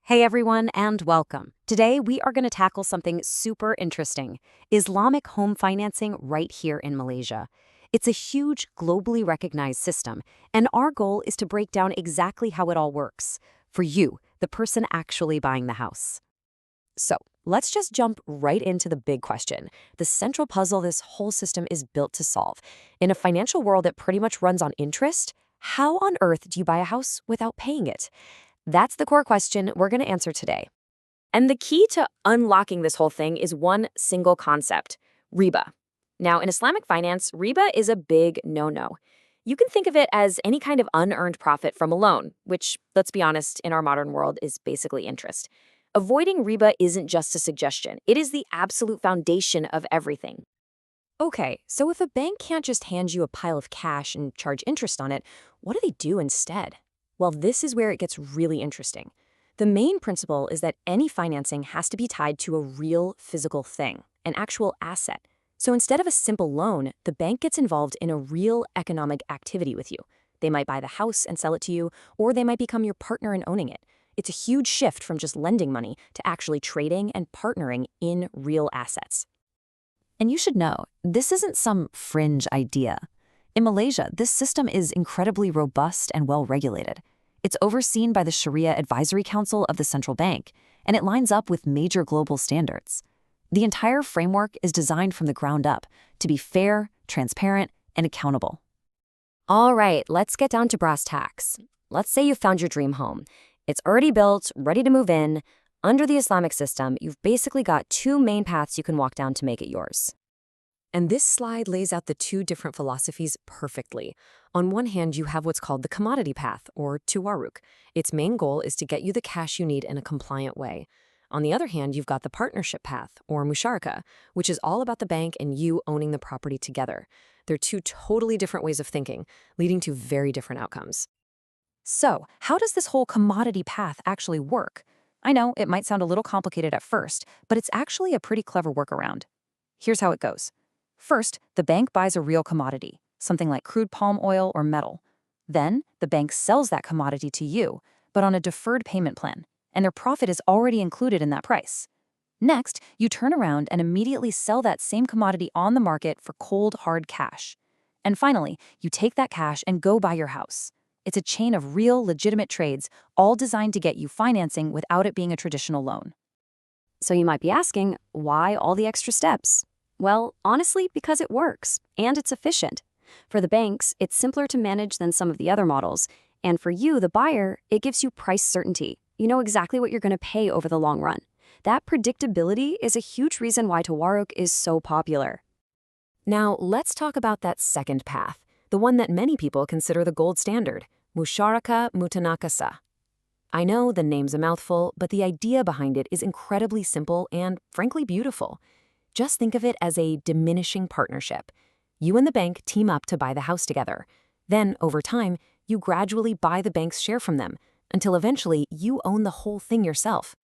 Hey everyone, and welcome. Today we are going to tackle something super interesting: Islamic home financing right here in Malaysia. It's a huge, globally recognized system, and our goal is to break down exactly how it all works for you, the person actually buying the house. So, let's just jump right into the big question, the central puzzle this whole system is built to solve. In a financial world that pretty much runs on interest, how on earth do you buy a house without paying it? That's the core question we're going to answer today. And the key to unlocking this whole thing is one single concept: riba. Now, in Islamic finance, riba is a big no-no. You can think of it as any kind of unearned profit from a loan, which, let's be honest, in our modern world is basically interest. Avoiding riba isn't just a suggestion, it is the absolute foundation of everything. Okay, so if a bank can't just hand you a pile of cash and charge interest on it, what do they do instead? Well, this is where it gets really interesting. The main principle is that any financing has to be tied to a real physical thing, an actual asset. So instead of a simple loan, the bank gets involved in a real economic activity with you. They might buy the house and sell it to you, or they might become your partner in owning it. It's a huge shift from just lending money to actually trading and partnering in real assets. And you should know, this isn't some fringe idea. In Malaysia, this system is incredibly robust and well regulated. It's overseen by the Sharia Advisory Council of the Central Bank, and it lines up with major global standards. The entire framework is designed from the ground up to be fair, transparent, and accountable. All right, let's get down to brass tacks. Let's say you found your dream home. It's already built, ready to move in. Under the Islamic system, you've basically got two main paths you can walk down to make it yours. And this slide lays out the two different philosophies perfectly. On one hand, you have what's called the commodity path, or tuwaruk. Its main goal is to get you the cash you need in a compliant way. On the other hand, you've got the partnership path, or musharaka, which is all about the bank and you owning the property together. They're two totally different ways of thinking, leading to very different outcomes. So, how does this whole commodity path actually work? I know it might sound a little complicated at first, but it's actually a pretty clever workaround. Here's how it goes. First, the bank buys a real commodity, something like crude palm oil or metal. Then, the bank sells that commodity to you, but on a deferred payment plan, and their profit is already included in that price. Next, you turn around and immediately sell that same commodity on the market for cold, hard cash. And finally, you take that cash and go buy your house. It's a chain of real, legitimate trades, all designed to get you financing without it being a traditional loan. So you might be asking, why all the extra steps? Well, honestly, because it works, and it's efficient. For the banks, it's simpler to manage than some of the other models. And for you, the buyer, it gives you price certainty. You know exactly what you're going to pay over the long run. That predictability is a huge reason why Tawaruk is so popular. Now, let's talk about that second path, the one that many people consider the gold standard, musharaka mutanakasa. I know the name's a mouthful, but the idea behind it is incredibly simple and, frankly, beautiful. Just think of it as a diminishing partnership. You and the bank team up to buy the house together. Then, over time, you gradually buy the bank's share from them, until eventually you own the whole thing yourself.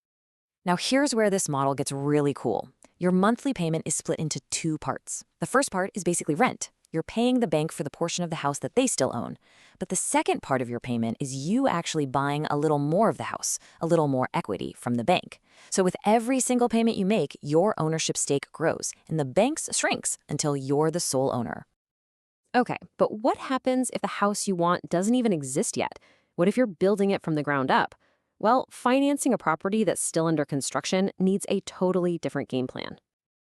Now, here's where this model gets really cool. Your monthly payment is split into two parts. The first part is basically rent. You're paying the bank for the portion of the house that they still own. But the second part of your payment is you actually buying a little more of the house, a little more equity from the bank. So with every single payment you make, your ownership stake grows, and the bank's shrinks until you're the sole owner. Okay, but what happens if the house you want doesn't even exist yet? What if you're building it from the ground up? Well, financing a property that's still under construction needs a totally different game plan.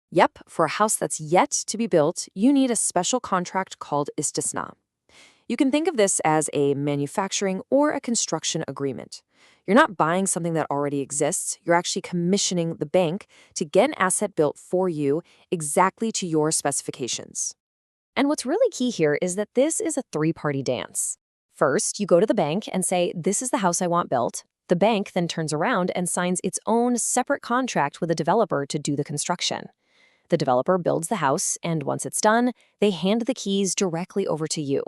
Yep, for a house that's yet to be built, you need a special contract called istisna. You can think of this as a manufacturing or a construction agreement. You're not buying something that already exists, you're actually commissioning the bank to get an asset built for you exactly to your specifications. And what's really key here is that this is a three-party dance. First, you go to the bank and say, "This is the house I want built." The bank then turns around and signs its own separate contract with a developer to do the construction. The developer builds the house, and once it's done, they hand the keys directly over to you.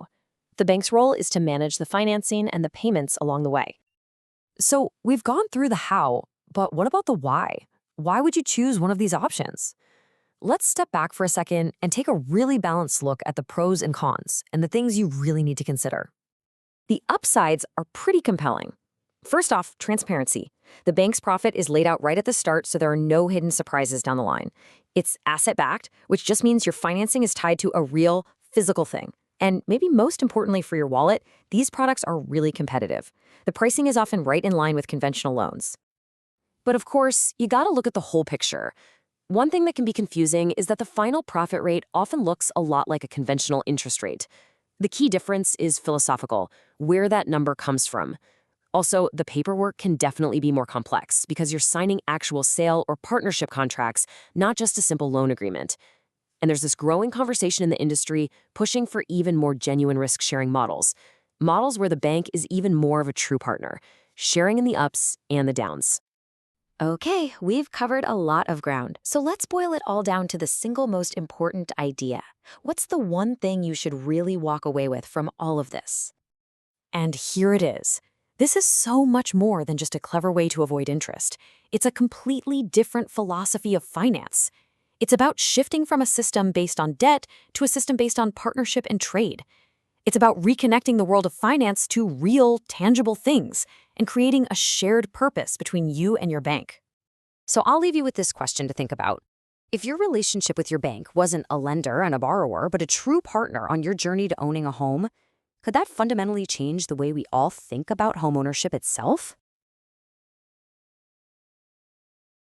The bank's role is to manage the financing and the payments along the way. So we've gone through the how, but what about the why? Why would you choose one of these options? Let's step back for a second and take a really balanced look at the pros and cons and the things you really need to consider. The upsides are pretty compelling. First off, transparency. The bank's profit is laid out right at the start, so there are no hidden surprises down the line. It's asset-backed, which just means your financing is tied to a real, physical thing. And maybe most importantly for your wallet, these products are really competitive. The pricing is often right in line with conventional loans. But of course, you gotta look at the whole picture. One thing that can be confusing is that the final profit rate often looks a lot like a conventional interest rate. The key difference is philosophical, where that number comes from. Also, the paperwork can definitely be more complex because you're signing actual sale or partnership contracts, not just a simple loan agreement. And there's this growing conversation in the industry pushing for even more genuine risk-sharing models. Models where the bank is even more of a true partner, sharing in the ups and the downs. Okay, we've covered a lot of ground, so let's boil it all down to the single most important idea. What's the one thing you should really walk away with from all of this? And here it is. This is so much more than just a clever way to avoid interest. It's a completely different philosophy of finance. It's about shifting from a system based on debt to a system based on partnership and trade. It's about reconnecting the world of finance to real, tangible things and creating a shared purpose between you and your bank. So I'll leave you with this question to think about. If your relationship with your bank wasn't a lender and a borrower, but a true partner on your journey to owning a home, could that fundamentally change the way we all think about homeownership itself?